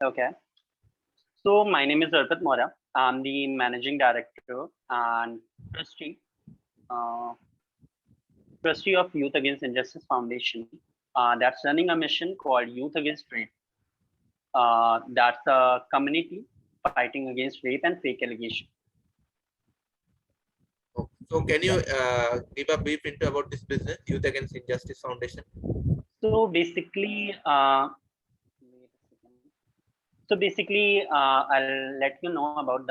Okay. So my name is Arpit Maurya. I'm the managing director and trustee, uh, trustee of Youth Against Injustice Foundation. That's running a mission called Youth Against Rape. That's a community fighting against rape and fake allegations. So can Yeah. you give a brief into about this business, Youth Against Injustice Foundation? So basically, wait a second. So basically, I'll let you know about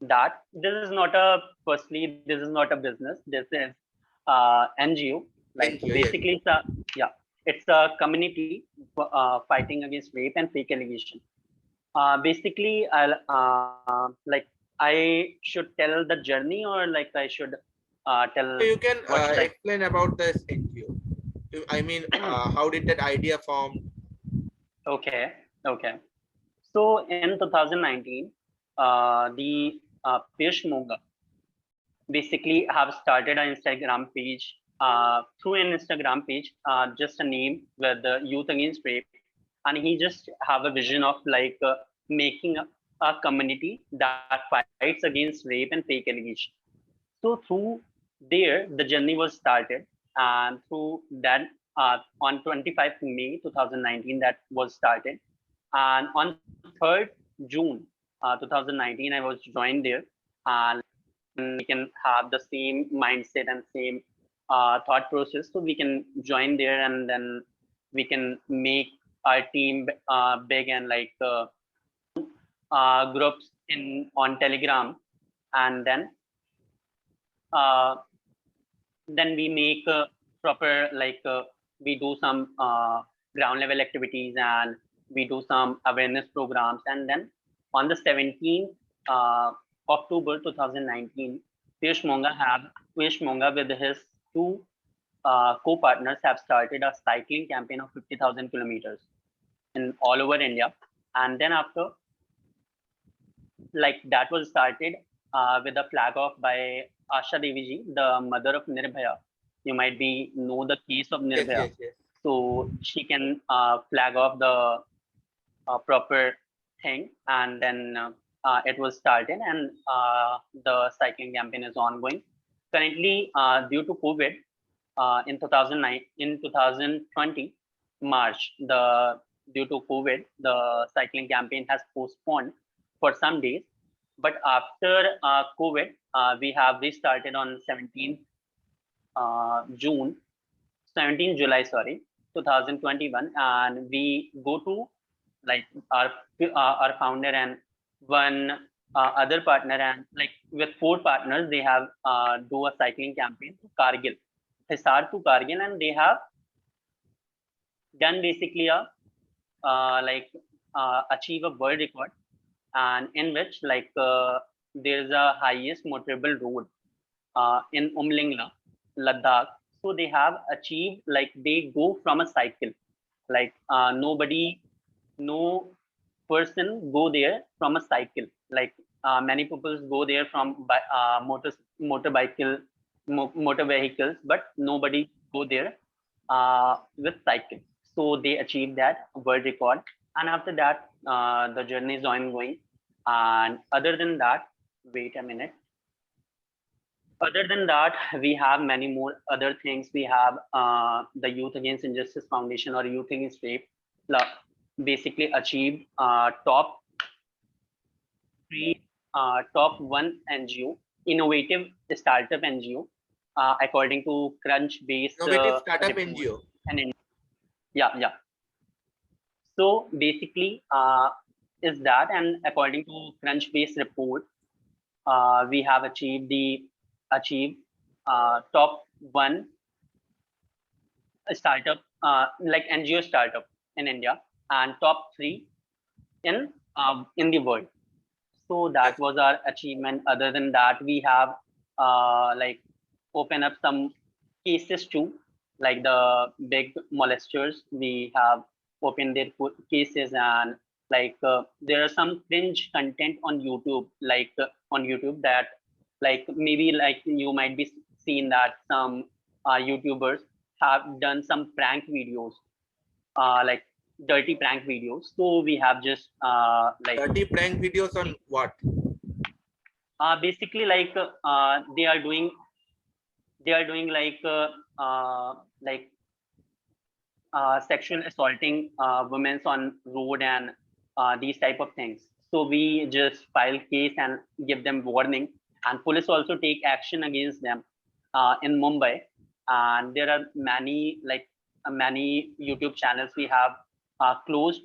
that this is not a firstly this is not a business. This is NGO. Like NGO, yes. basically, yeah, it's a community fighting against rape and fake allegation. Basically, I'll like I should tell the journey or like I should So tell you can what should I? explain about this NGO. I mean, how did that idea form? Okay, okay. So in 2019, the Piyush Monga basically have started an Instagram page through an Instagram page, just a name with the Youth Against Rape, and he just have a vision of like making a community that fights against rape and fake allegations. So through there, the journey was started, and through that, on 25th May 2019, that was started, and on 3rd June 2019, I was joined there, and we can have the same mindset and same thought process, so we can join there, and then we can make our team big and like groups in on Telegram, and uh, then we make proper like we do some ground level activities, and we do some awareness programs, and then on the 17th October 2019, Piyush Monga have Piyush Monga with his two co-partners have started a cycling campaign of 50,000 kilometers in all over India, and then after like that was started with a flag off by Asha Devi ji, the mother of Nirbhaya. You might be know the case of Yes, Nirbhaya, yes, yes. so she can flag off the proper thing, and then it was started, and the cycling campaign is ongoing. Currently, due to COVID, in 2009, in 2020 March, the due to COVID, the cycling campaign has postponed for some days. But after COVID, we have restarted on 17th June, 17th July, sorry, 2021, and we go to like our founder and one other partner, and like with four partners, they have do a cycling campaign to Kargil, Hisar to Kargil, and they have done basically a like achieve a world record, and in which like there's a highest motorable road in Umlingla, Ladakh. So they have achieved like they go from a cycle, like nobody, no person go there from a cycle. Like many people go there from motor vehicles, but nobody go there with cycle. So they achieved that world record, and after that, the journey is ongoing. And other than that, wait a minute. Other than that, we have many more other things. We have the Youth Against Injustice Foundation or Youth Against Rape, basically achieved three, top one NGO, innovative startup NGO, according to Crunch-based Innovative startup report. NGO. And yeah, yeah. So basically, is that, and according to Crunch-based report, we have achieved top one startup like NGO startup in India, and top three in the world. So that That's was our achievement. Other than that, we have like open up some cases too, like the big molesters. We have opened their cases, and like there are some cringe content on YouTube, like on YouTube that like maybe like you might be seeing that some YouTubers have done some prank videos, like dirty prank videos. So we have just like Dirty prank videos on what? basically like they are doing like sexual assaulting women on road and these type of things. So we just file case and give them warning, and police also take action against them in Mumbai. And there are many YouTube channels we have closed.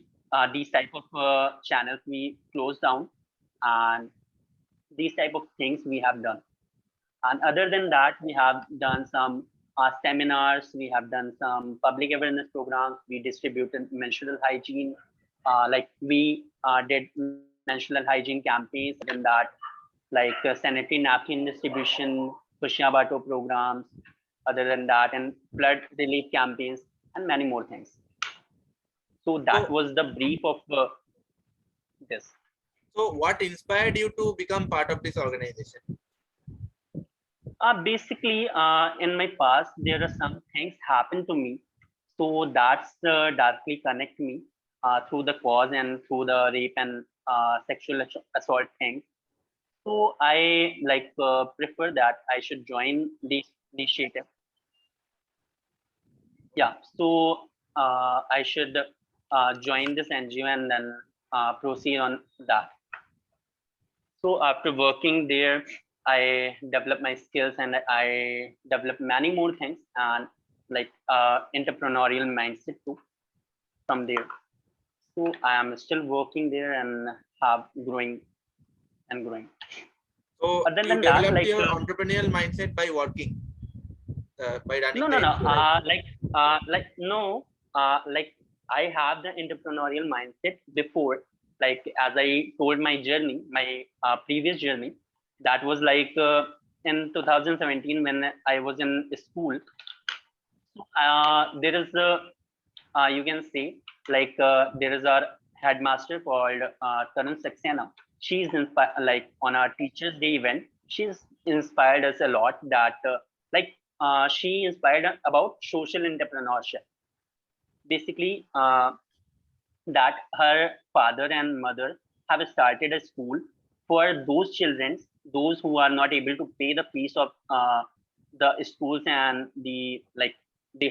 These type of channels we closed down, and these type of things we have done. And other than that, we have done some seminars, we have done some public awareness programs, we distributed menstrual hygiene, like we did menstrual hygiene campaigns. Other than that, like sanitary napkin distribution, Khushiyan Bato programs, other than that, and flood relief campaigns, and many more things. So that So, was the brief of this. so what inspired you to become part of this organization? Basically, in my past, there are some things happen to me, so that's directly connect me through the cause and through the rape and sexual assault thing. So I prefer that I should join this initiative. Yeah, so I should join this NGO and then proceed on that. So after working there, I developed my skills and I developed many more things and like entrepreneurial mindset too from there. So I am still working there and have growing and growing. So Other you than that, developed your entrepreneurial mindset by working, by running the no. NGO, right? No. Like I have the entrepreneurial mindset before. Like as I told my journey, my previous journey, that was in 2017 when I was in school. There is a you can say there is our headmaster called Tarun Saxena. She's inspired on our Teachers Day event. She's inspired us a lot. That she inspired about social entrepreneurship. Basically, that her father and mother have started a school for those children, those who are not able to pay the fees of the schools and the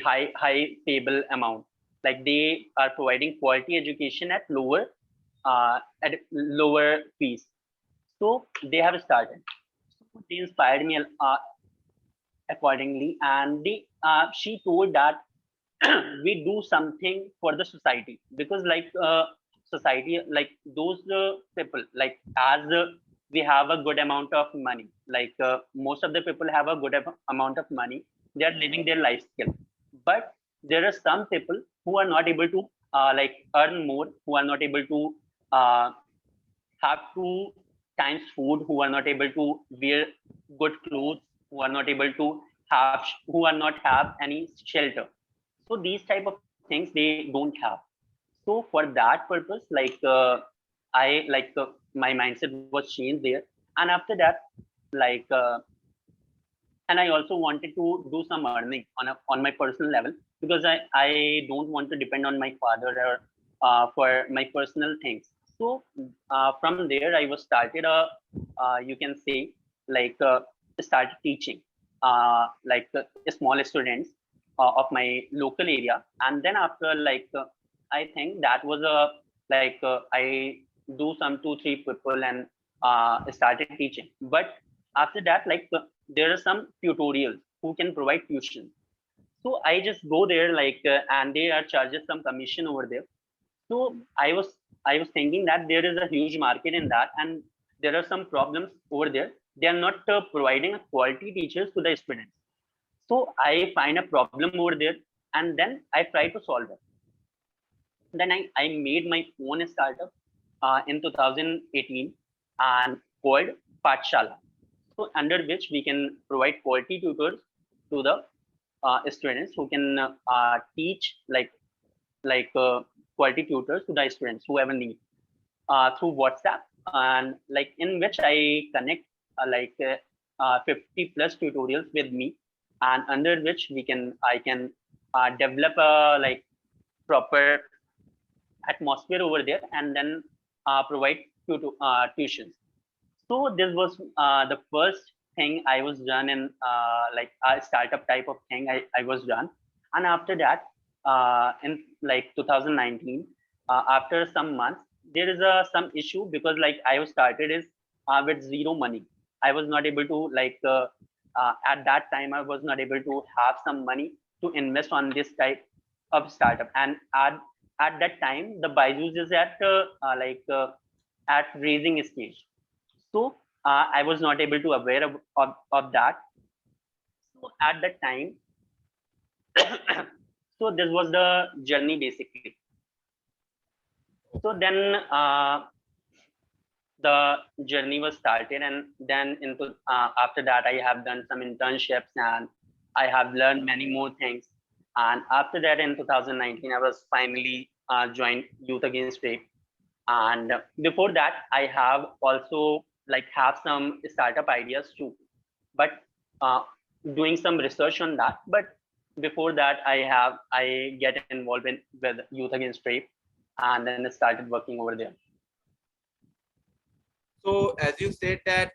high payable amount. Like they are providing quality education at lower fees. So they have started. So they inspired me accordingly, and she told that we do something for the society, because society, like those people, like as we have a good amount of money, most of the people have a good amount of money, they are living their life skill. But there are some people who are not able to earn more, who are not able to uh, have 2 times food, who are not able to wear good clothes, who are not able to who are not have any shelter. So these type of things they don't have. So for that purpose, my mindset was changed there. And after that, like and I also wanted to do some earning on my personal level, because I don't want to depend on my father or for my personal things. So from there I was started you can say like started teaching small students of my local area. And then after I think that was a I do some 2 3 people and started teaching. But after that, there are some tutorials who can provide tuition. So I just go there, and they are charges some commission over there. So I was thinking that there is a huge market in that, and there are some problems over there. They are not providing a quality teachers to the students. So I find a problem over there, and then I try to solve it. Then I made my own startup in 2018 and called Patshala. So under which we can provide quality tutors to the students who can teach quality tutors to the students who have a need through WhatsApp, and in which I connect 50 plus tutorials with me, and under which I can develop a proper atmosphere over there, and then provide tuitions. So this was the first thing I was done in like a startup type of thing I was done. And after that, in like 2019, after some months, there is some issue because like I was started is with zero money. I was not able to at that time I was not able to have some money to invest on this type of startup. And at that time, the Byju's is at raising stage. So I was not able to aware of that. So at that time, so this was the journey basically. So then the journey was started, and then into after that I have done some internships and I have learned many more things. And after that, in 2019, I was finally joined Youth Against Rape. And before that, I have also like have some startup ideas too, but uh, doing some research on that. But before that, I get involved in with Youth Against Rape, and then I started working over there. So as you said that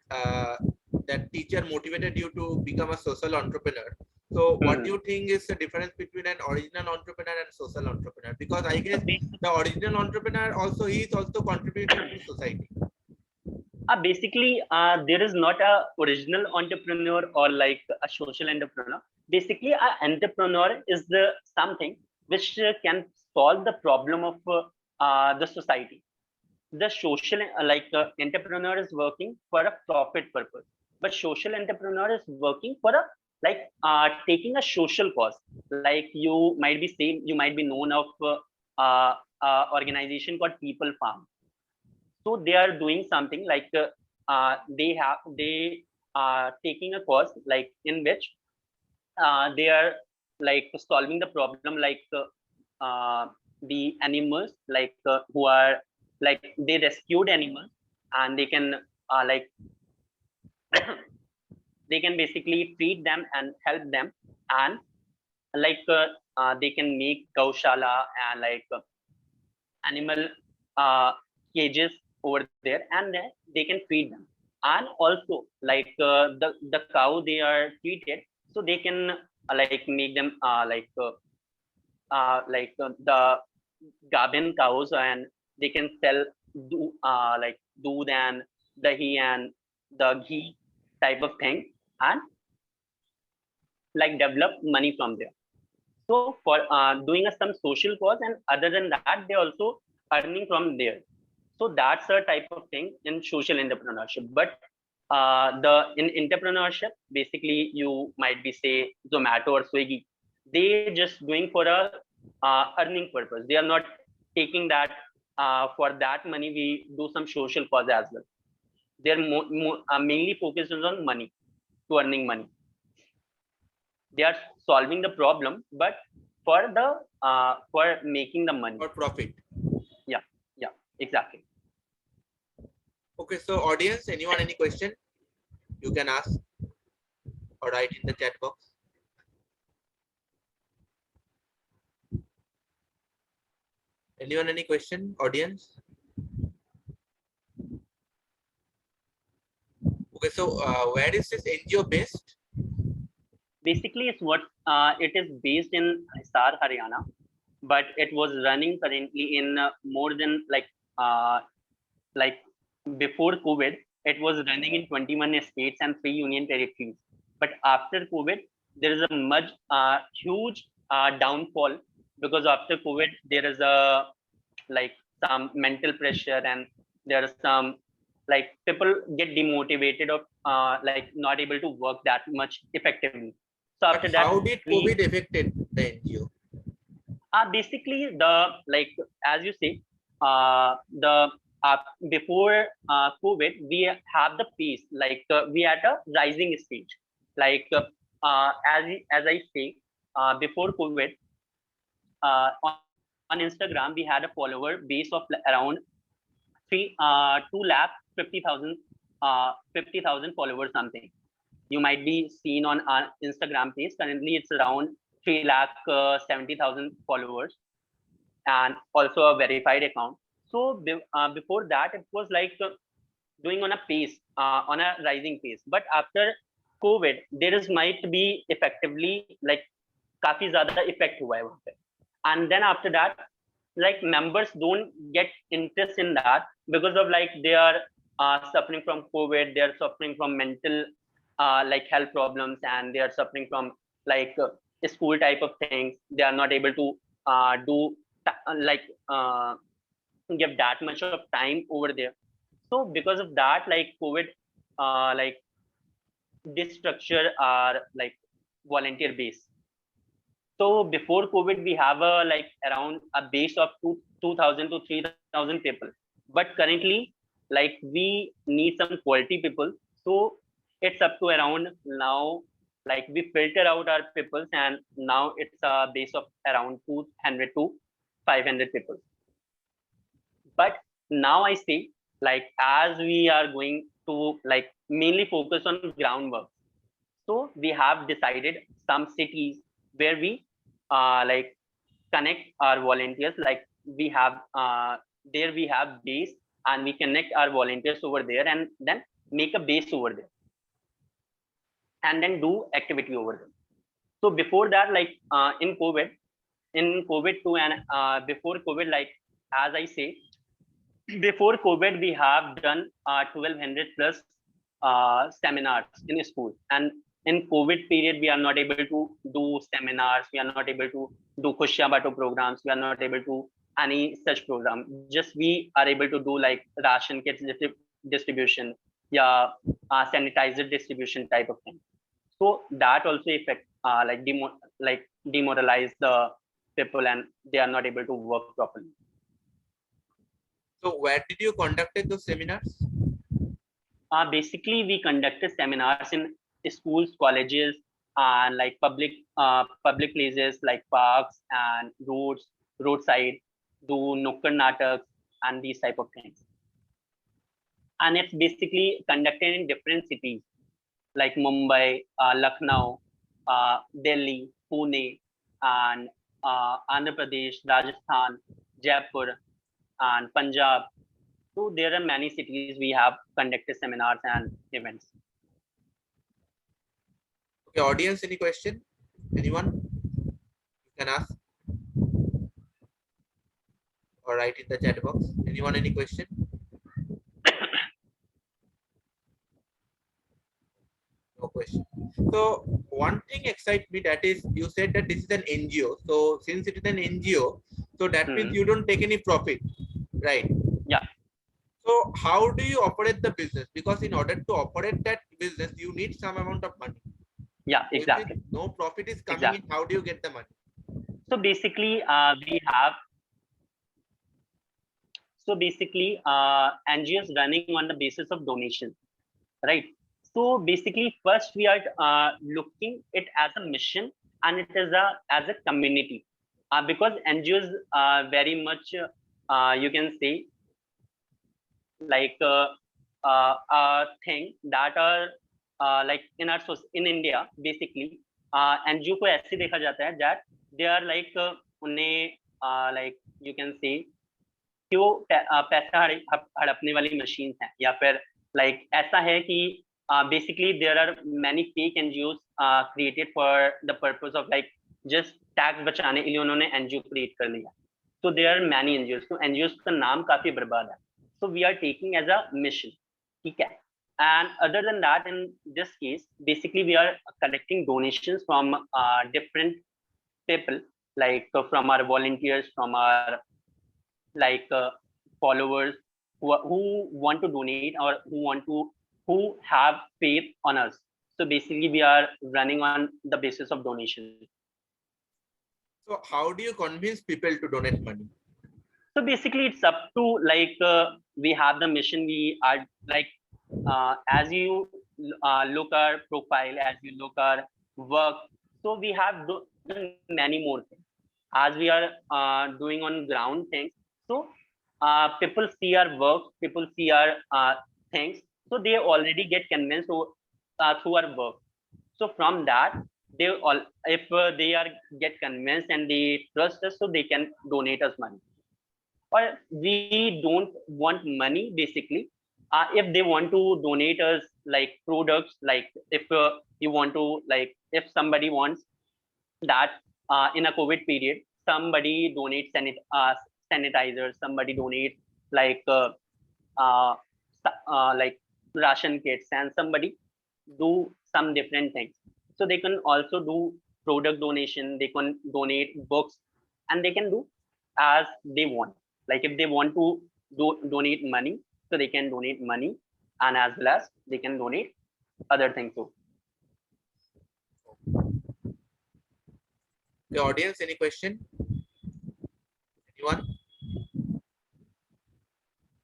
that teacher motivated you to become a social entrepreneur. So what do you think is the difference between an original entrepreneur and social entrepreneur? Because I guess the original entrepreneur also he is also contributing to society. Basically, there is not a original entrepreneur or like a social entrepreneur. Basically, an entrepreneur is the something which can solve the problem of the society. The social entrepreneur is working for a profit purpose, but social entrepreneur is working for a taking a social cause. Like you might be known of organization called People Farm. So they are doing something like they are taking a cause like in which they are like solving the problem the animals who are like they rescued animals, and they can like they can basically treat them and help them. And they can make gaushala and animal uh, cages over there, and then they can feed them. And also the cow they are treated, so they can make them the Gabin cows, and they can sell doodh and dahi and the ghee type of thing, and like develop money from there. So for doing some social cause, and other than that, they also earning from there. So that's a type of thing in social entrepreneurship. But the in entrepreneurship, basically you might be say Zomato or Swiggy, they just doing for a earning purpose. They are not taking that for that money we do some social cause as well. They're mainly focused on money, to earning money. They are solving the problem, but for making the money or profit. Yeah, exactly. Okay, so audience, anyone any question you can ask or write in the chat box. Anyone any question, audience? Okay, so where is this NGO based? Basically, it is based in Hisar, Haryana, but it was running currently in more than uh, like before COVID, it was running in 21 states and 3 union territories. But after COVID, there is a much huge downfall, because after COVID there is a like some mental pressure, and there are some like people get demotivated of not able to work that much effectively. So after But that, how did COVID affected the NGO? basically the like as you say the before COVID we have the pace we at a rising stage. like as I say, before COVID, on Instagram we had a follower base of around 2 lakh 50,000 50,000 followers something. You might be seen on our Instagram page. Currently it's around 3 lakh 70,000 followers. and also a verified account. So before that, it was like doing on a pace, on a rising pace. But after COVID, there is might be effectively like काफी ज़्यादा effect हुआ है वहाँ पे. And then after that, like members don't get interest in that because of like they are suffering from COVID, they are suffering from mental like health problems, and they are suffering from like school type of things. They are not able to do like give that much of time over there. So because of that, like COVID, like this structure are like volunteer base. So before COVID, we have a like around a base of 2,000 to 3,000 people. But currently, like we need some quality people. So it's up to around now, like we filter out our people, and now it's a base of around 200 to 500 people. But now I see, like as we are going to like mainly focus on groundwork. So we have decided some cities where we like connect our volunteers. Like we have there we have base, and we connect our volunteers over there, and then make a base over there, and then do activity over there. So before that, like in COVID too, and before COVID, like as I say, before COVID, we have done 1,200 plus seminars in school. And in COVID period, we are not able to do seminars. We are not able to do Khushia Bato programs. We are not able to any such program. Just we are able to do like ration kits distribution, yeah, sanitizer distribution type of thing. So that also affect like demoralize the people, and they are not able to work properly. So where did you conducted those seminars? Basically, we conducted seminars in schools, colleges, and like public places like parks and roads, roadside, do nukkad nataks and these type of things. And it's basically conducted in different cities like Mumbai, Lucknow, Delhi, Pune, and Andhra Pradesh, Rajasthan, Jaipur, and Punjab. So there are many cities we have conducted seminars and events. Okay, audience, any question? Anyone? You can ask or write in the chat box. Anyone, any question? No question. So one thing excites me, that is you said that this is an NGO. So since it is an NGO, so that means you don't take any profit, right? Yeah. So how do you operate the business? Because in order to operate that business, you need some amount of money. Yeah, exactly. If no profit is coming in, how do you get the money? So basically, we have. So basically, NGOs running on the basis of donation, right? So basically, first we are looking it as a mission, and it is as a community, because NGOs are very much you can say like a thing that are like in our in India basically NGO को ऐसे देखा जाता है that they are like उन्हें like you can say क्यों पैसा हड़पने वाली मशीन है, या फिर like ऐसा है कि basically there are many fake NGOs created for the purpose of like just tax बचाने के लिए उन्होंने NGO create कर लिया. So there are many NGOs. तो NGOs का नाम काफी बर्बाद है. So we are taking as a mission, ठीक है? And other than that, in this case, basically we are collecting donations from different people, like from our volunteers, from our like followers who want to donate or who have faith on us. So basically we are running on the basis of donation. So how do you convince people to donate money? So basically it's up to like we have the mission. We are like as you look our profile, as you look our work, so we have done many more things as we are doing on ground things. So people see our work, people see our things, so they already get convinced through our work. So from that they all, if they are get convinced and they trust us, so they can donate us money. Or we don't want money basically. If they want to donate us like products, like if you want to, like if somebody wants that in a COVID period, somebody donates sanitizer, somebody donates like uh, like ration kits, and somebody do some different things. So they can also do product donation, they can donate books, and they can do as they want. Like if they want to donate money, so they can donate money, and as well as they can donate other things too. The audience, any question? Anyone?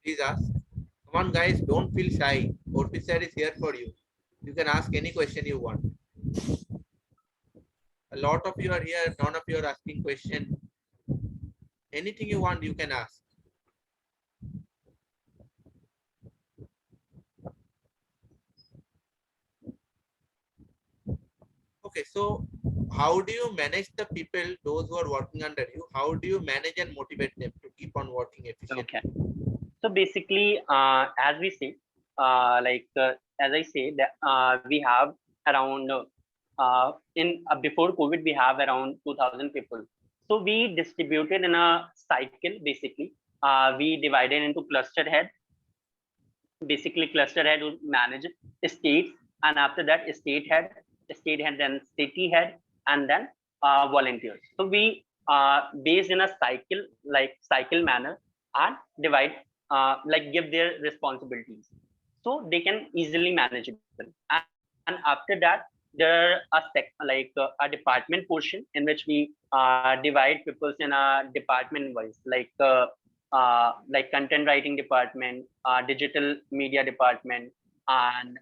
Please ask. Come on, guys, don't feel shy. Arpit sir is here for you. You can ask any question you want. A lot of you are here, none of you are asking question. Anything you want, you can ask. Okay, so how do you manage the people, those who are working under you? How do you manage and motivate them to keep on working efficiently? Okay. So basically, as we say, as I say that we have around before COVID we have around 2,000 people. So we distributed in a cycle basically. We divided into cluster head. Basically, cluster head would manage states, and after that, state head, then city head, and then volunteers. So we based in a cycle manner, and divide like give their responsibilities, so they can easily manageable. And after that, there are a department portion in which we divide peoples in a department wise, like content writing department, digital media department, and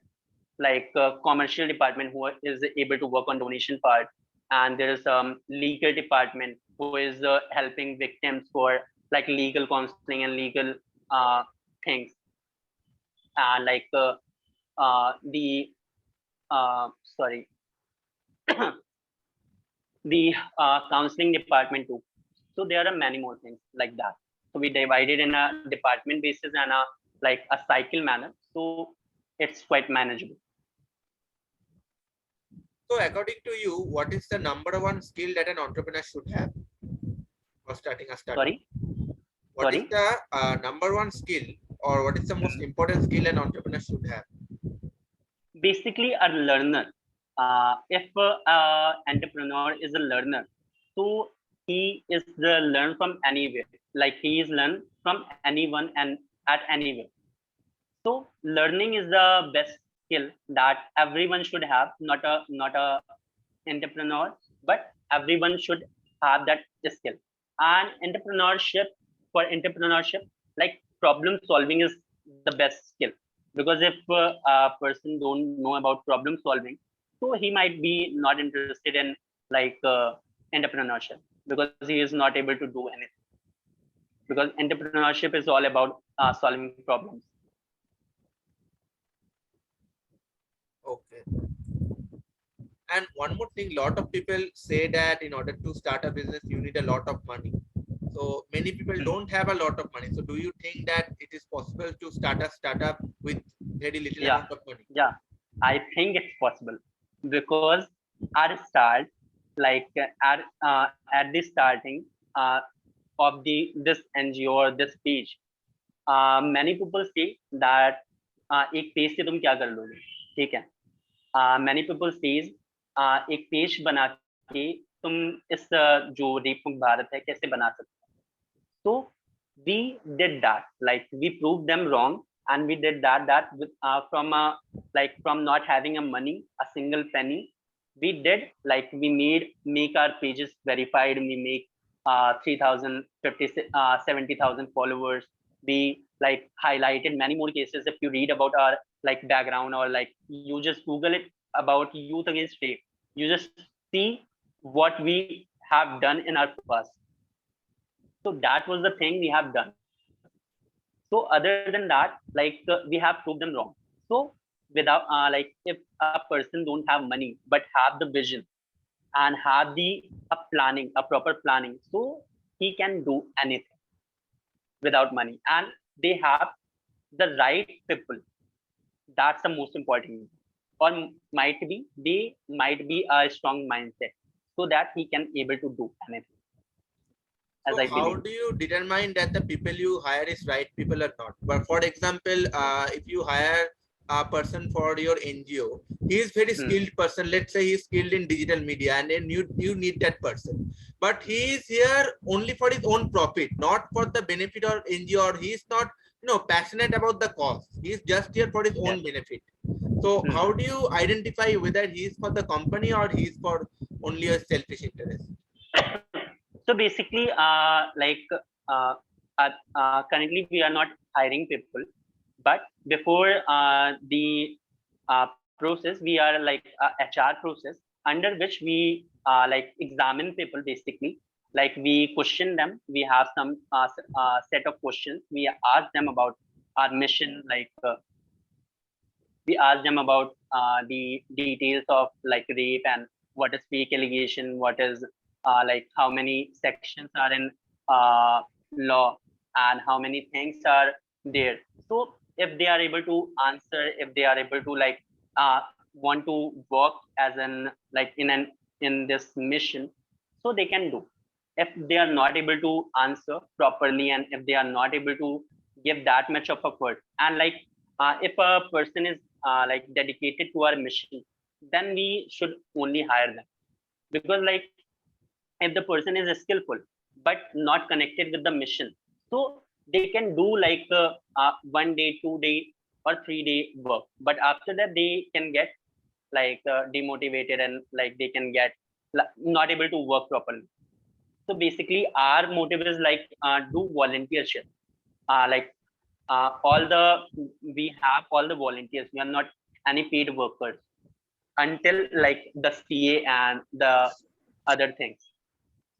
commercial department who is able to work on donation part, and there is legal department who is helping victims for like legal counseling and legal things, like the sorry the counseling department too. So there are many more things like that. So we divided in a department basis and a cycle manner, so it's quite manageable. So according to you, what is the number one skill that an entrepreneur should have for starting a startup? Sorry. What is the number one skill, or what is the most important skill an entrepreneur should have? Basically, a learner. If entrepreneur is a learner, so he is the learn from anywhere. Like he is learn from anyone and at anywhere. So learning is the best skill that everyone should have. Not a entrepreneur, but everyone should have that skill. And entrepreneurship, like problem solving is the best skill, because if a person don't know about problem solving, so he might be not interested in entrepreneurship, because he is not able to do anything, because entrepreneurship is all about solving problems. Okay. And one more thing, lot of people say that in order to start a business, you need a lot of money. So many people don't have a lot of money. So do you think that it is possible to start a startup with very little amount of money? Yeah, I think it's possible, because at start, at the starting of this NGO or this page, many people say that एक page से तुम क्या कर लोगे, ठीक है. Many people says एक page बना के तुम इस जो रेप मुक्त भारत है कैसे बना सकते हो. So we did that, like we proved them wrong, and we did that with, from not having a money, a single penny, we did, like we make our pages verified, we make 3,000 70,000 followers. We like highlighted many more cases. If you read about our like background, or like you just Google it about youth against rape, you just see what we have done in our past. So that was the thing we have done. So other than that, we have proved them wrong. So without if a person don't have money but have the vision, and have the a proper planning, so he can do anything without money, and they have the right people. That's the most important. Or might be they might be a strong mindset, so that he can able to do anything, as So I how believe. do you determine that the people you hire is right people or not? But for example, if you hire a person for your NGO, he is very Hmm. skilled person. Let's say he is skilled in digital media, and then you need that person. But he is here only for his own profit, not for the benefit of NGO. Or he is not passionate about the cause. He is just here for his Yes. own benefit. So Hmm. how do you identify whether he is for the company or he is for only a selfish interest? So basically, uh, currently we are not hiring people, but before the process, we are like HR process, under which we like examine people basically. Like we question them. We have some set of questions. We ask them about our mission. We ask them about the details of like rape and what is fake allegation, what is like how many sections are in uh, law, and how many things are there. So if they are able to answer, if they are able to like want to work as an like in this mission, so they can do. If they are not able to answer properly, and if they are not able to give that much of effort, and like if a person is like dedicated to our mission, then we should only hire them. Because like if the person is skillful but not connected with the mission, so they can do like 1 day, 2 day, or 3 day work, but after that they can get like demotivated, and like they can get not able to work properly. So basically our motive is like do volunteership, like all the we have all the volunteers, we are not any paid workers until like the CA and the other things.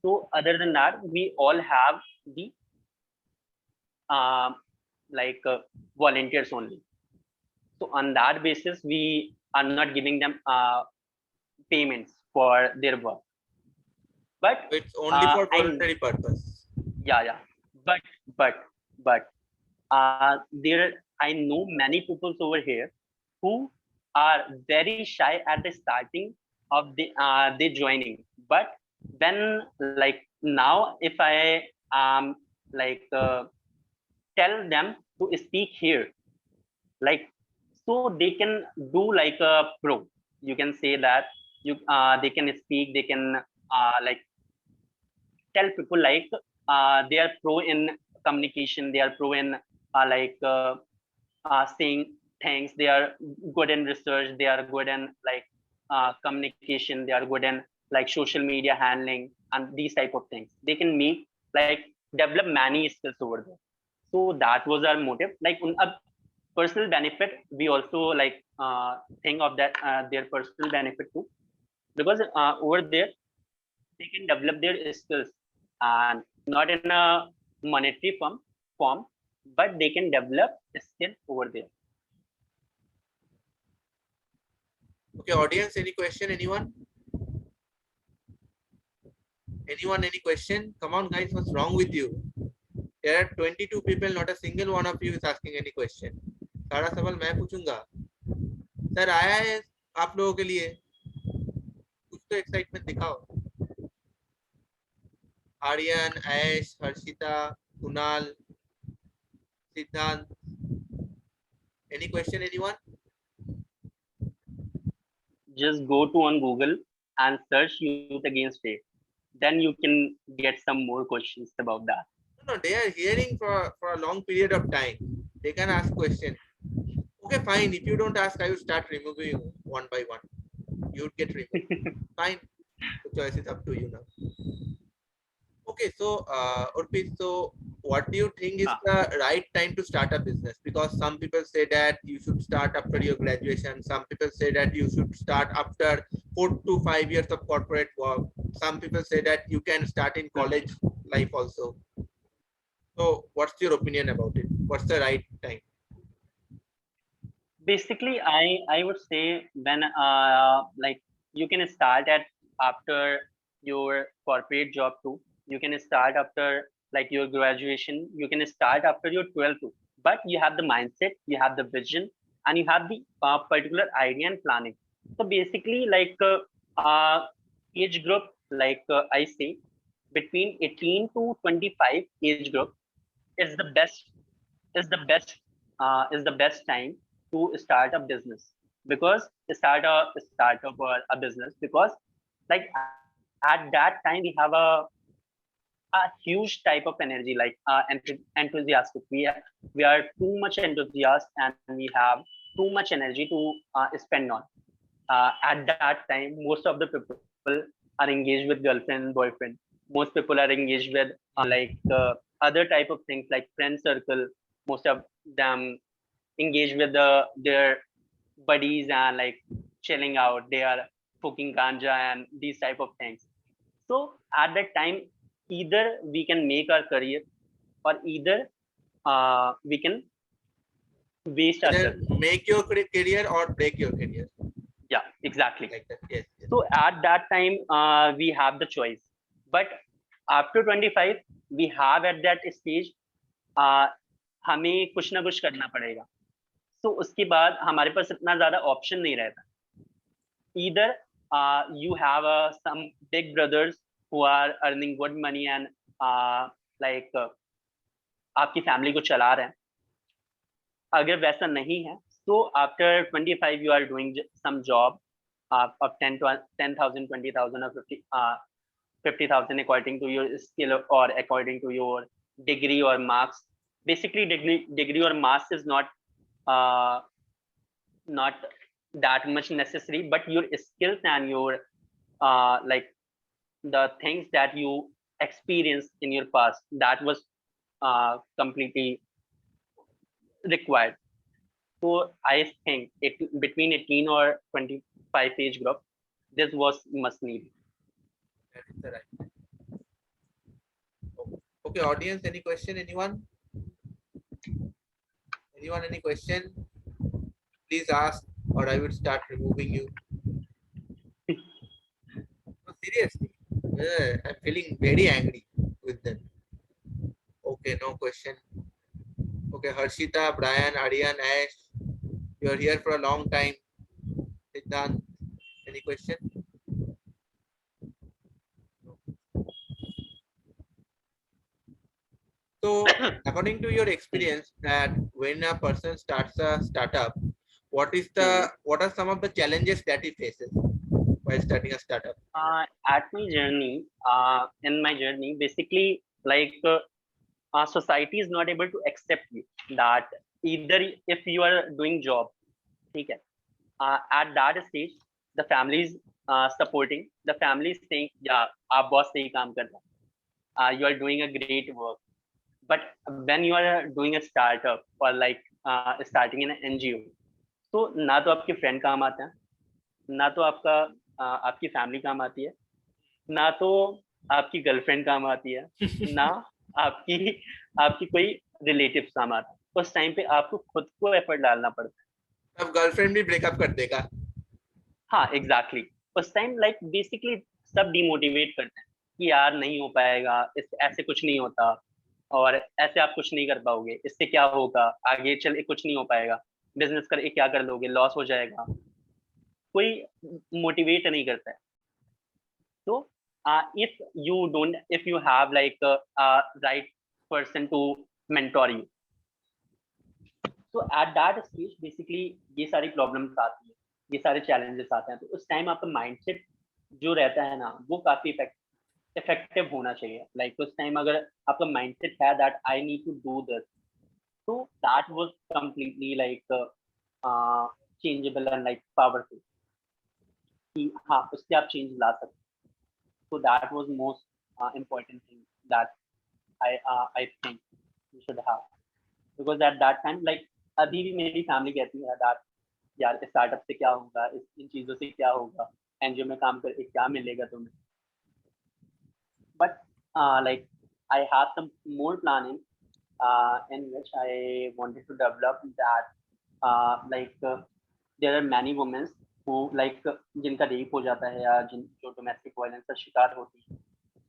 So other than that, we all have the um, like volunteers only. So on that basis, we are not giving them payments for their work. But It's only for I voluntary purpose. yeah, yeah, but but but there I know many people over here who are very shy at the starting of the joining, but when like now if I like tell them to speak here, like so they can do like a pro, you can say that you they can speak, they can like tell people like they are pro in communication, they are pro in like saying things, they are good in research, they are good in like communication, they are good in like social media handling and these type of things. They can make like develop many skills over there. So that was our motive, like a personal benefit. We also like think of that their personal benefit too, because over there they can develop their skills, and not in a monetary form, but they can develop skill over there. Okay, audience, any question? Anyone? Anyone? Any question? Come on, guys, what's wrong with you? There are 22 people, not a single one of you is asking any question. सारा सवाल मैं पूछूंगा. Sir आया है आप लोगों के लिए. कुछ तो एक्साइटमेंट दिखाओ. आर्यन, ऐश, हर्षिता, कुणाल, सिद्धांत. Any question, anyone? Just go to on Google and search youth against rape. Then you can get some more questions about that. No, they are hearing for a long period of time. They can ask questions. Okay, fine. If you don't ask, I will start removing you one by one. You would get removed. Fine. The choice is up to you now. Okay, so Urpit, so what do you think is the right time to start a business? Because some people say that you should start after your graduation. Some people say that you should start after 4 to 5 years of corporate work. Some people say that you can start in college life also. So what's your opinion about it? What's the right time? Basically, I would say when like you can start at after your corporate job too. You can start after like your graduation. You can start after your 12th too. But you have the mindset, you have the vision, and you have the particular idea and planning. So basically, like age group, like I say, between 18 to 25 age group is the best is the best time to start a business, because start a startup or a business, because like at that time we have a huge type of energy, like enthusiastic. We are too much enthusiastic and we have too much energy to spend on. At that time, most of the people are engaged with girlfriend, boyfriend. Most people are engaged with other type of things like friend circle. Most of them engage with their buddies and like chilling out. They are smoking ganja and these type of things. So at that time, either we can make our career, or either we can waste our Either career. make your career or break your career. Yeah, exactly. Like that. Yes. Yes. So at that time, we have the choice. But after 25, we have at that stage, हमें कुछ ना कुछ करना पड़ेगा. So उसके बाद हमारे पास इतना ज़्यादा ऑप्शन नहीं रहता. Either you have some big brothers who are earning good money and like आपकी फैमिली को चला रहे हैं. अगर वैसा नहीं है, so after 25 you are doing some job of 10,000, 20,000 or 50,000 according to your skill or according to your degree or marks. Basically, degree or marks is not that much necessary, but your skills and your like the things that you experienced in your past, that was completely required. So I think between 18 or 25 age group, this was must need. That is the right. Okay, audience, any question? Anyone? Anyone, any question? Please ask, or I will start removing you. No, seriously, I'm feeling very angry with them. Okay, no question. Okay, Harshita, Brian, Aryan, Ash, you are here for a long time. Siddhant, any question? So, according to your experience, that when a person starts a startup, what are some of the challenges that he faces while starting a startup? At my journey, in my journey, basically, like society is not able to accept you. That either if you are doing job, okay, at that stage, the family is supporting. The family is saying, yeah, our boss sahi kaam kar raha hai. You are doing a great work. But when you are doing a startup or like starting in an NGO, तो ना तो आपके friend काम आते हैं, ना तो आपकी फैमिली काम आती है, ना तो आपकी गर्लफ्रेंड काम आती है, ना आपकी आपकी कोई रिलेटिव काम आता है. उस टाइम पे आपको खुद को एफर्ट डालना पड़ता है. अब गर्लफ्रेंड भी ब्रेकअप कर देगा. हाँ, एग्जैक्टली. उस टाइम लाइक बेसिकली सब डिमोटिवेट करते हैं कि यार नहीं हो पाएगा, ऐसे कुछ नहीं होता, और ऐसे आप कुछ नहीं कर पाओगे, इससे क्या होगा, आगे चल कुछ नहीं हो पाएगा, बिजनेस करके क्या कर लोगे, लॉस हो जाएगा. कोई मोटिवेट नहीं करता है. तो if you have like a right person to mentor you, so at that stage basically ये सारी प्रॉब्लम्स आती है, ये सारे चैलेंजेस आते हैं. तो उस टाइम आपका माइंडसेट जो रहता है ना, वो काफी इफेक्टिव होना चाहिए. लाइक उस टाइम अगर आपका माइंडसेट है that I need to do this, तो that was completely like changeable and like powerful, कि हाँ उससे आप चेंज ला सकते. So that was most important thing that I think we should have, because at that time like अभी भी मेरी family कहती है that यार स्टार्टअप से क्या होगा, इन चीजों से क्या होगा, एनजीओ में काम करके क्या मिलेगा तुम्हें. But like I have some more planning in which I wanted to develop that there are many women वो लाइक जिनका रेप हो जाता है या जो डोमेस्टिक वायलेंस का शिकार होती है,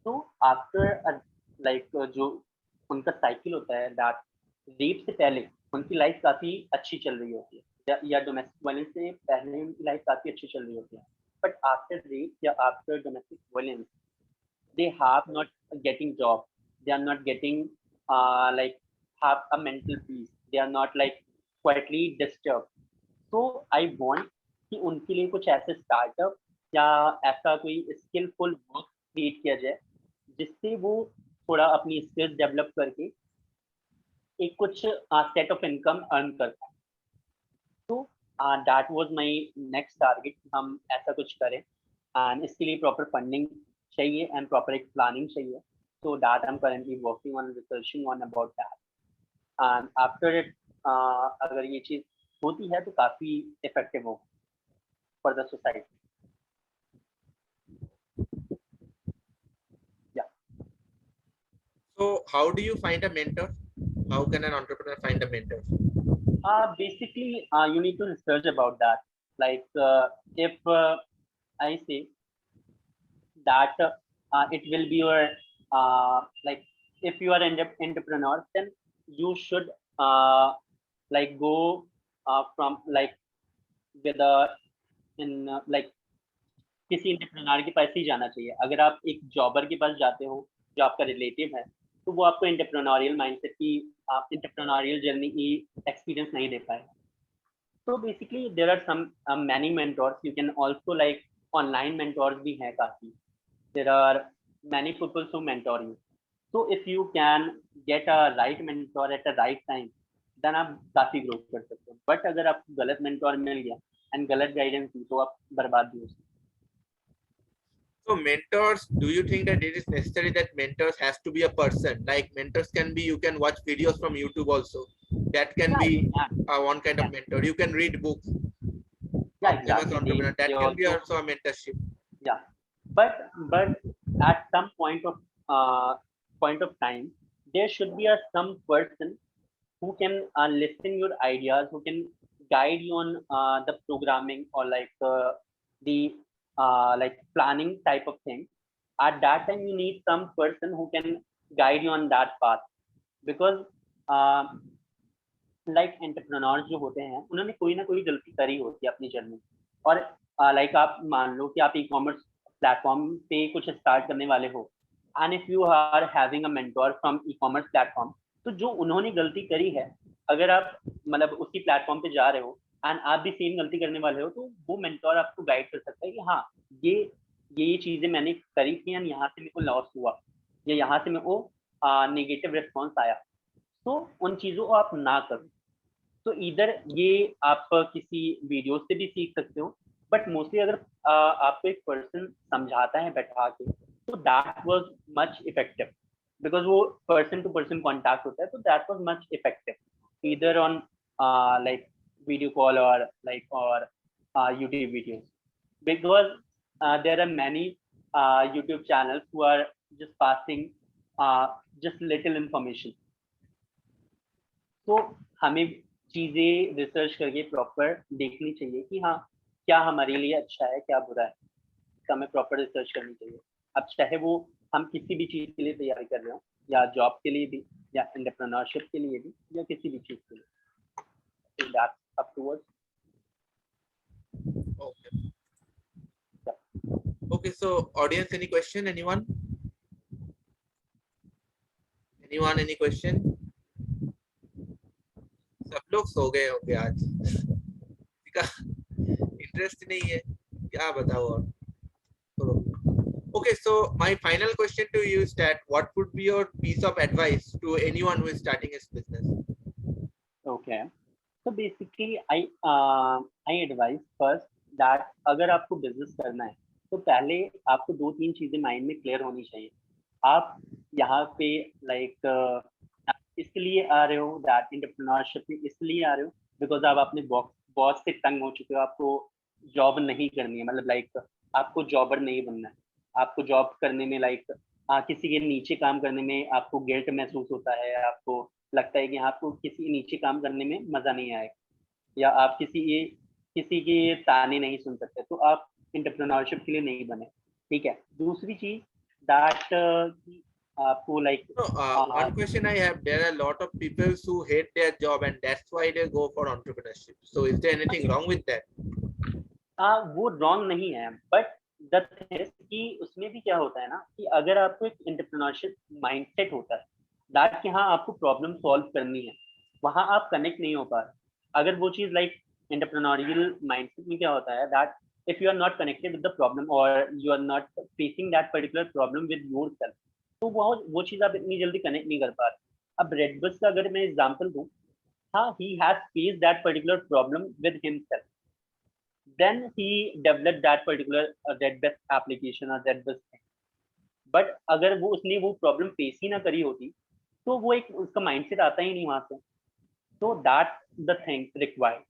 तो आफ्टर लाइक जो उनका साइकिल होता है दैट रेप से पहले उनकी लाइफ काफी अच्छी चल रही होती है, या डोमेस्टिक वायलेंस से पहले उनकी लाइफ काफी अच्छी चल रही होती है, बट आफ्टर रेप या after domestic violence they have not getting job, they are not getting like have a mental peace, they are not like quietly disturbed. So I want कि उनके लिए कुछ ऐसे स्टार्टअप या ऐसा कोई स्किलफुल वर्क क्रिएट किया जाए जिससे वो थोड़ा अपनी स्किल्स डेवलप करके एक कुछ सेट ऑफ इनकम अर्न कर पाए। तो that was my next target, हम ऐसा कुछ करें एंड इसके लिए प्रॉपर फंडिंग चाहिए एंड प्रॉपर एक प्लानिंग चाहिए। So that I am currently working on researching on about that and after it अगर ये चीज होती है तो काफी इफेक्टिव होगा फॉर द सोसाइटी। या So how do you find a mentor? How can an entrepreneur find a mentor? basically you need to research about that, like if I say that it will be your like if you are an entrepreneur then you should like go from like with a in like किसी entrepreneur के पास ही जाना चाहिए। अगर आप एक जॉबर के पास जाते हो जो आपका रिलेटिव है तो वो आपको एंटरप्रेन्योरियल माइंडसेट की एंटरप्रेन्योरियल जर्नी की एक्सपीरियंस नहीं दे पाएगा। So basically, there are some many mentors. You can also like online mentors भी हैं काफी. There are many people who mentor you. So if you can get a right mentor at the right time, then आप काफी grow कर सकते हो. But अगर आपको गलत mentor मिल गया and गलत guidance दी तो आप बर्बाद भी हो सकते हो. So mentors, do you think that it is necessary that mentors has to be a person? Like mentors can be, you can watch videos from YouTube also. That can Yeah, be yeah, one kind of mentor. You can read books yeah, of famous exactly. entrepreneur. That They can be also also a mentorship. yeah, but at some point of time, there should be a some person who can listen your ideas, who can guide you on the programming or like the like planning type of thing. At that time, you need some person who can guide you on that path because uh, like entrepreneurs जो होते हैं उन्होंने कोई ना कोई गलती करी होती है अपनी जर्नी और लाइक आप मान लो कि आप ई कॉमर्स प्लेटफॉर्म पे कुछ स्टार्ट करने वाले हो and if you are having a mentor from e commerce platform तो जो उन्होंने गलती करी है अगर आप मतलब उसी प्लेटफॉर्म पे जा रहे हो एंड आप भी सेम गलती करने वाले हो तो वो मेंटोर आपको गाइड कर सकता है कि हाँ ये ये चीजें मैंने करी थी एंड यहाँ से मेरे को लॉस हुआ या यहाँ से मेरे को नेगेटिव रिस्पॉन्स आया, तो उन चीजों को आप ना करो। तो इधर ये आप किसी वीडियो से भी सीख सकते हो बट मोस्टली अगर आपको एक पर्सन समझाता है बैठा के तो that was much effective because वो पर्सन टू पर्सन कॉन्टैक्ट होता है तो दैट वाज मच इफेक्टिव इधर ऑन लाइक वीडियो कॉल और लाइक और YouTube videos because there are many YouTube channels who are just passing just little information. तो हमें चीजें रिसर्च करके प्रॉपर देखनी चाहिए कि हाँ क्या हमारे लिए अच्छा है क्या बुरा है, तो हमें प्रॉपर रिसर्च करनी चाहिए। अब चाहे वो हम किसी भी चीज के लिए तैयारी कर रहे हो या जॉब के लिए भी या एंटरप्रेन्योरशिप के लिए भी या किसी भी चीज के लिए, so that's up to us. Okay. Okay. So audience, any question? Anyone? Anyone? Any question? सब लोग सो गए होंगे आज। इंटरेस्ट नहीं है क्या बताओ और तो okay, so my final question to you is that what would be your piece of advice to anyone who is starting his business? Okay, so basically I advise first that अगर आपको business करना है तो पहले आपको दो तीन चीजें माइंड में क्लियर होनी चाहिए। आप यहाँ पे लाइक इसलिए आ रहे हो दैट एंटरप्रेन्योरशिप में इसलिए आ रहे हो बिकॉज आप अपने बॉस से तंग हो चुके हो, आपको जॉब नहीं करनी है, मतलब लाइक आपको जॉबर नहीं बनना है, आपको जॉब करने में लाइक किसी के नीचे काम करने में आपको गिल्ट महसूस होता है, आपको लगता है कि आपको किसी नीचे काम करने में मजा नहीं आएगा या आप किसी ये किसी की ताने नहीं सुन सकते, तो आप एंटरप्रेन्योरशिप के लिए नहीं बने, ठीक है। दूसरी चीज दैट आपको like No, one question I have, there are a lot of people who hate their job and that's why they go for entrepreneurship. So is there anything wrong with that? वो wrong नहीं है, but the thing is कि उसमें भी क्या होता है ना कि अगर आपको एक एंटरप्रेन्योरशिप माइंडसेट होता है दैट कि हाँ आपको प्रॉब्लम सॉल्व करनी है, वहां आप कनेक्ट नहीं हो पा रहे। अगर वो चीज लाइक एंटरप्रेन्योरियल माइंडसेट में क्या होता है that if you are not connected with the problem और you are not facing that particular problem with yourself, तो वो चीज आप इतनी जल्दी कनेक्ट नहीं कर पा रहे। अब रेड बस का अगर मैं एग्जाम्पल दूं, हाँ he has face that particular problem with himself, then he developed that particular Redbus application or Redbus thing. But अगर वो उसने वो प्रॉब्लम फेस ही ना करी होती तो वो एक उसका माइंडसेट आता ही नहीं वहां से। तो दैट द थिंग रिक्वायर्ड।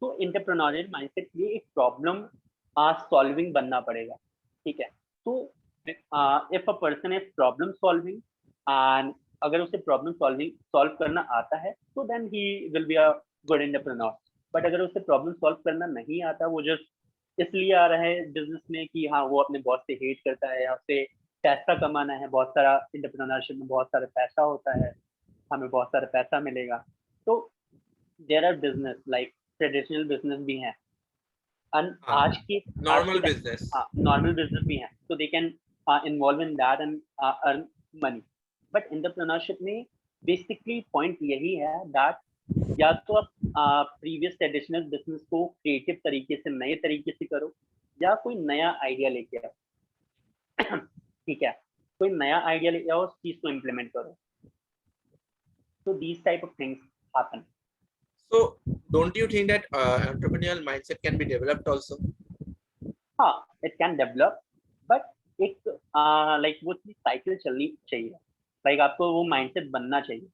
तो इंटरप्रेन्योरियल माइंडसेट के लिए एक प्रॉब्लम सॉल्विंग बनना पड़ेगा, ठीक है। तो if a person is problem solving and अगर उसे प्रॉब्लम सॉल्व करना आता है तो then he will be a good entrepreneur. But अगर उसे प्रॉब्लम सॉल्व करना नहीं आता, वो जस्ट इसलिए आ रहा है बिजनेस में कि हाँ वो अपने बॉस से हेट करता है या उसे पैसा कमाना है, बहुत सारा एंटरप्रेन्योरशिप में बहुत सारा पैसा होता है, हमें बहुत सारा पैसा मिलेगा। तो there are business like traditional business भी हैं, आज की Normal business. नॉर्मल बिजनेस भी हैं, तो they can involve in that and earn money. But entrepreneurship में बेसिकली पॉइंट यही है दैट या तो आप प्रीवियस ट्रेडिशनल बिजनेस को क्रिएटिव तरीके से नए तरीके से करो या कोई नया आइडिया लेके आओ, ठीक है, कोई नया आइडिया लेके आओ, उस चीज को इम्प्लीमेंट करो। तो these type of things happen. So don't you think that entrepreneurial mindset can be developed also? हाँ, इट कैन डेवलप, बट एक लाइक वो चीज साइकिल चलनी चाहिए, लाइक आपको वो माइंडसेट बनना चाहिए।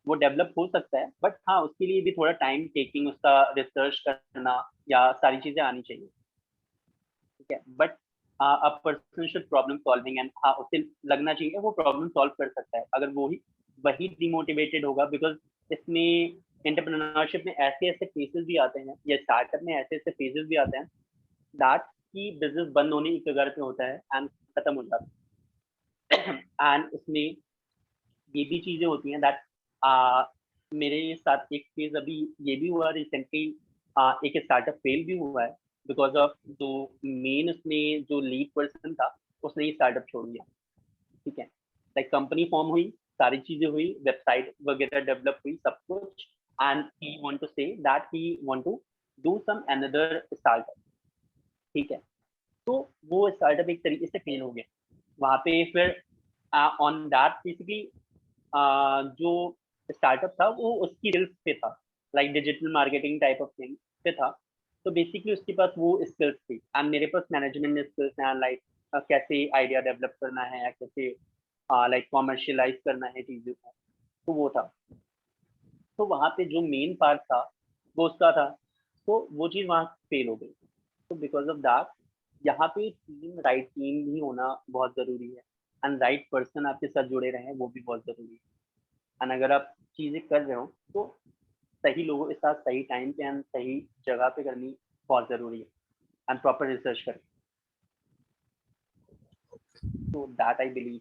वो डेवलप हो सकता है बट हाँ उसके लिए भी थोड़ा टाइम टेकिंग, उसका रिसर्च करना या सारी चीजें आनी चाहिए, ठीक है। But a person should problem solving and हाँ उसे लगना चाहिए वो प्रॉब्लम सॉल्व कर सकता है। अगर वो ही वही डिमोटिवेटेड होगा, बिकॉज इसमें एंटरप्रेन्योरशिप में ऐसे ऐसे फेजेस भी आते हैं या स्टार्टअप में ऐसे ऐसे फेजेस भी आते हैं दैट कि बिजनेस बंद होने की कगार पे होता है एंड खत्म हो जाता है। एंड उसमें ये भी चीजें होती हैं दैट मेरे साथ एक फेज अभी ये भी हुआ रिसेंटली, एक स्टार्टअप फेल भी हुआ है बिकॉज ऑफ जो मेन उसमें जो लीड पर्सन था उसने ही स्टार्टअप छोड़ दिया, ठीक है। लाइक कंपनी फॉर्म हुई, सारी चीजें हुई, वेबसाइट वगैरह डेवलप हुई, सब कुछ, and he want to say that he want to do some another startup, ठीक है। तो वो स्टार्टअप एक तरीके से फेल हो गया वहां पे। फिर ऑन दैट बेसिकली जो स्टार्टअप था वो उसकी स्किल्स पे था, like digital marketing type of thing पे था। तो बेसिकली उसके पास वो स्किल्स थी एंड मेरे पास मैनेजमेंट स्किल्स हैं, लाइक कैसे आइडिया डेवलप करना है या कैसे लाइक कॉमर्शियलाइज करना है चीजों को, तो वो था। तो वहाँ पे जो मेन पार्ट था वो उसका था, तो वो चीज़ वहाँ फेल हो गई। तो बिकॉज ऑफ दैट यहाँ पे टीम, राइट टीम भी होना बहुत ज़रूरी है एंड राइट पर्सन आपके साथ जुड़े रहे हैं वो भी बहुत ज़रूरी है। एंड अगर आप चीज़ें कर रहे हो तो सही लोगों के साथ सही टाइम पे एंड सही जगह पे करनी बहुत ज़रूरी है एंड प्रॉपर रिसर्च करें। तो that I believe.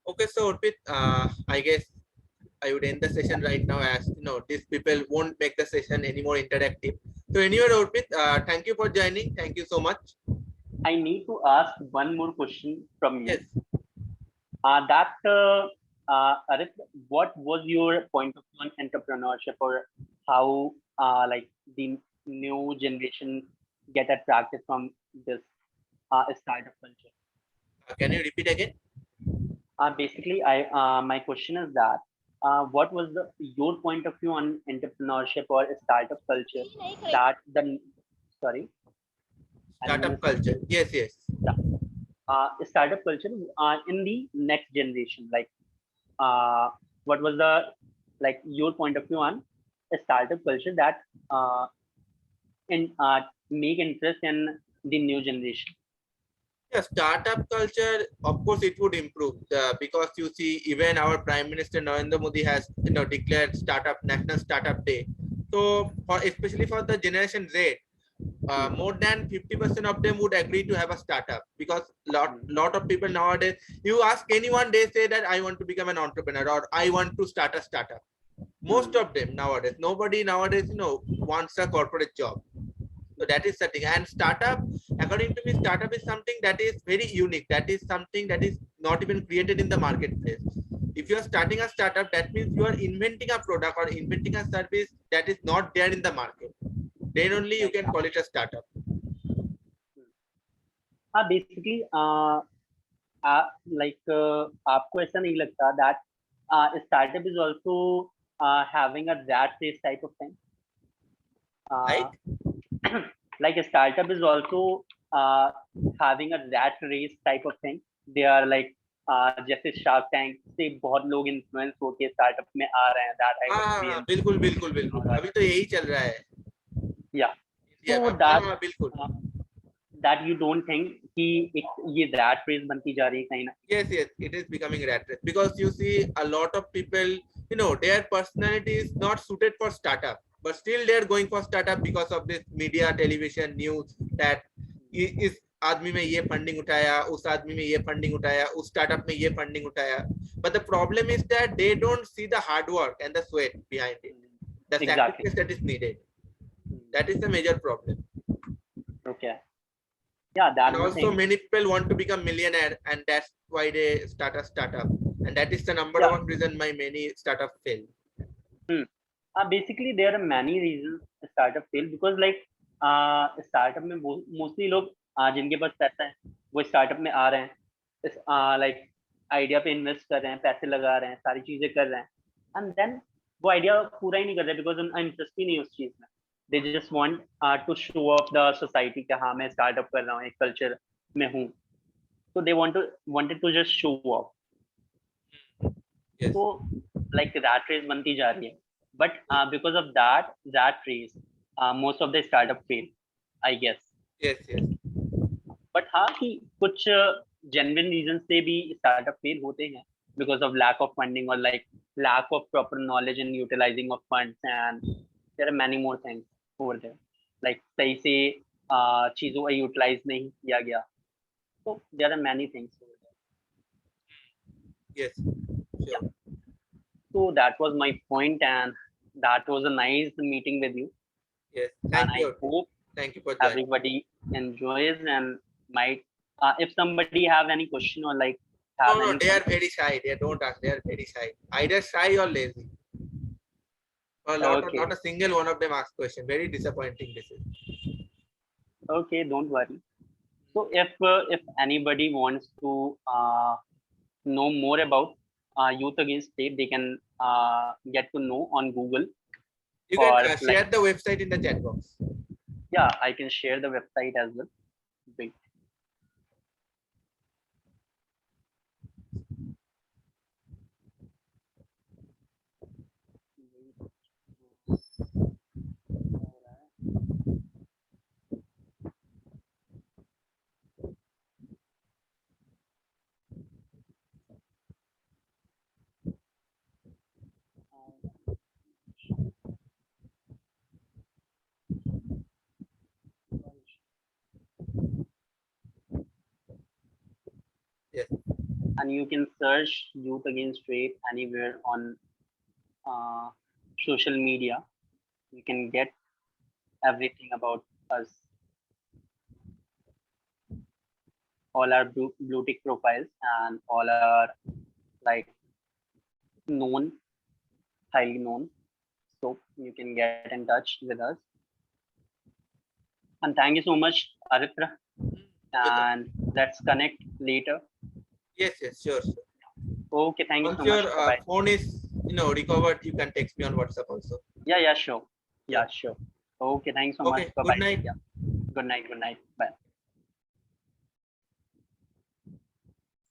Okay, so Arpit, I guess I would end the session right now, as you know these people won't make the session any more interactive. So anyway, Arpit, thank you for joining. Thank you so much. I need to ask one more question from you. Yes. Arif, what was your point of view on entrepreneurship, or how like the new generation get attracted from this startup culture? Can you repeat again? Basically, my question is that what was your point of view on entrepreneurship or startup culture? That the sorry, Startup culture. Yes, yes. Yeah. Startup culture in the next generation, like what was the like your point of view on a startup culture that in make interest in the new generation? Yeah, startup culture, of course, it would improve because you see, even our Prime Minister Narendra Modi has declared National Startup Day. So, especially for the Generation Z, more than 50% of them would agree to have a startup because lot of people nowadays, you ask anyone, they say that I want to become an entrepreneur or I want to start a startup. Most of them nowadays, nobody nowadays wants a corporate job. So that is the thing. And startup, according to me, startup is something that is very unique. That is something that is not even created in the marketplace. If you are starting a startup, that means you are inventing a product or inventing a service that is not there in the market. Then only you can call it a startup. Basically, आपको ऐसा नहीं लगता that startup is also having a rat race type of thing? Right? Like a startup is also having a rat race type of thing. They are like जैसे shark tank से बहुत लोग influence होके startup में आ रहे हैं, that I experience. बिल्कुल बिल्कुल बिल्कुल अभी तो यही चल रहा है. Yeah. इंडिया So में. that बिल्कुल. that you don't think कि ये rat race बनती जा रही है कहीं ना? Yes, yes, it is becoming rat race because you see a lot of people, their personality is not suited for startup, but still they are going for startup because of this media, television, news that इस आदमी में ये funding उठाया, उस आदमी में ये funding उठाया, उस स्टार्टअप में ये फंडिंग उठाया. But the problem is that they don't see the hard work and the sweat behind it, the sacrifice that is needed. That is the major problem. Okay. Yeah, that and also many people want to become millionaire, and that's why they start a startup, and that is the number one reason why many startups fail. Basically there are many reasons startup fail because like startup में mostly लोग जिनके पास पैसा है वो startup में आ रहे हैं, like idea पे इन्वेस्ट कर रहे हैं, पैसे लगा रहे हैं, सारी चीजें कर रहे हैं, एंड देन वो आइडिया पूरा ही नहीं कर रहे बिकॉज उनका इंटरेस्ट ही नहीं उस चीज में. They just want to show off the society कि हाँ मैं स्टार्टअप कर रहा हूँ, एक कल्चर में हूँ, तो they wanted to just show off. तो लाइक दैट रेस बनती जा रही है, but because of that race most of the startup fail, I guess. Yes but हाँ कि कुछ genuine reasons से भी startup fail होते हैं because of lack of funding or like lack of proper knowledge and utilizing of funds, and there are many more things over there, like सही से चीजों का utilize नहीं किया गया. So there are many things over there. Yes, sure. Yeah. So that was my point, and that was a nice meeting with you. Yes, thank you. I hope thank you for joining. Everybody enjoys and might if somebody have any question or like no, they are very shy. They don't ask. They are very shy. Either shy or lazy. Or not a single one of them asks question. Very disappointing this is. Okay, don't worry. So if anybody wants to know more about Youth Against State, they can get to know on Google. You can share the website in the chat box. Yeah, I can share the website as well. Wait. Yes. And you can search Youth Against Rape anywhere on social media. You can get everything about us, all our blue tick profiles, and all are like known, highly known. So you can get in touch with us. And thank you so much, Aritra. And let's connect later. Yes, sure. Okay, thank you so much. Once your phone is recovered, you can text me on WhatsApp also. Yeah, sure. Yeah, sure. Okay, thanks so much. Bye-bye. Good night. Yeah. Good night. Bye.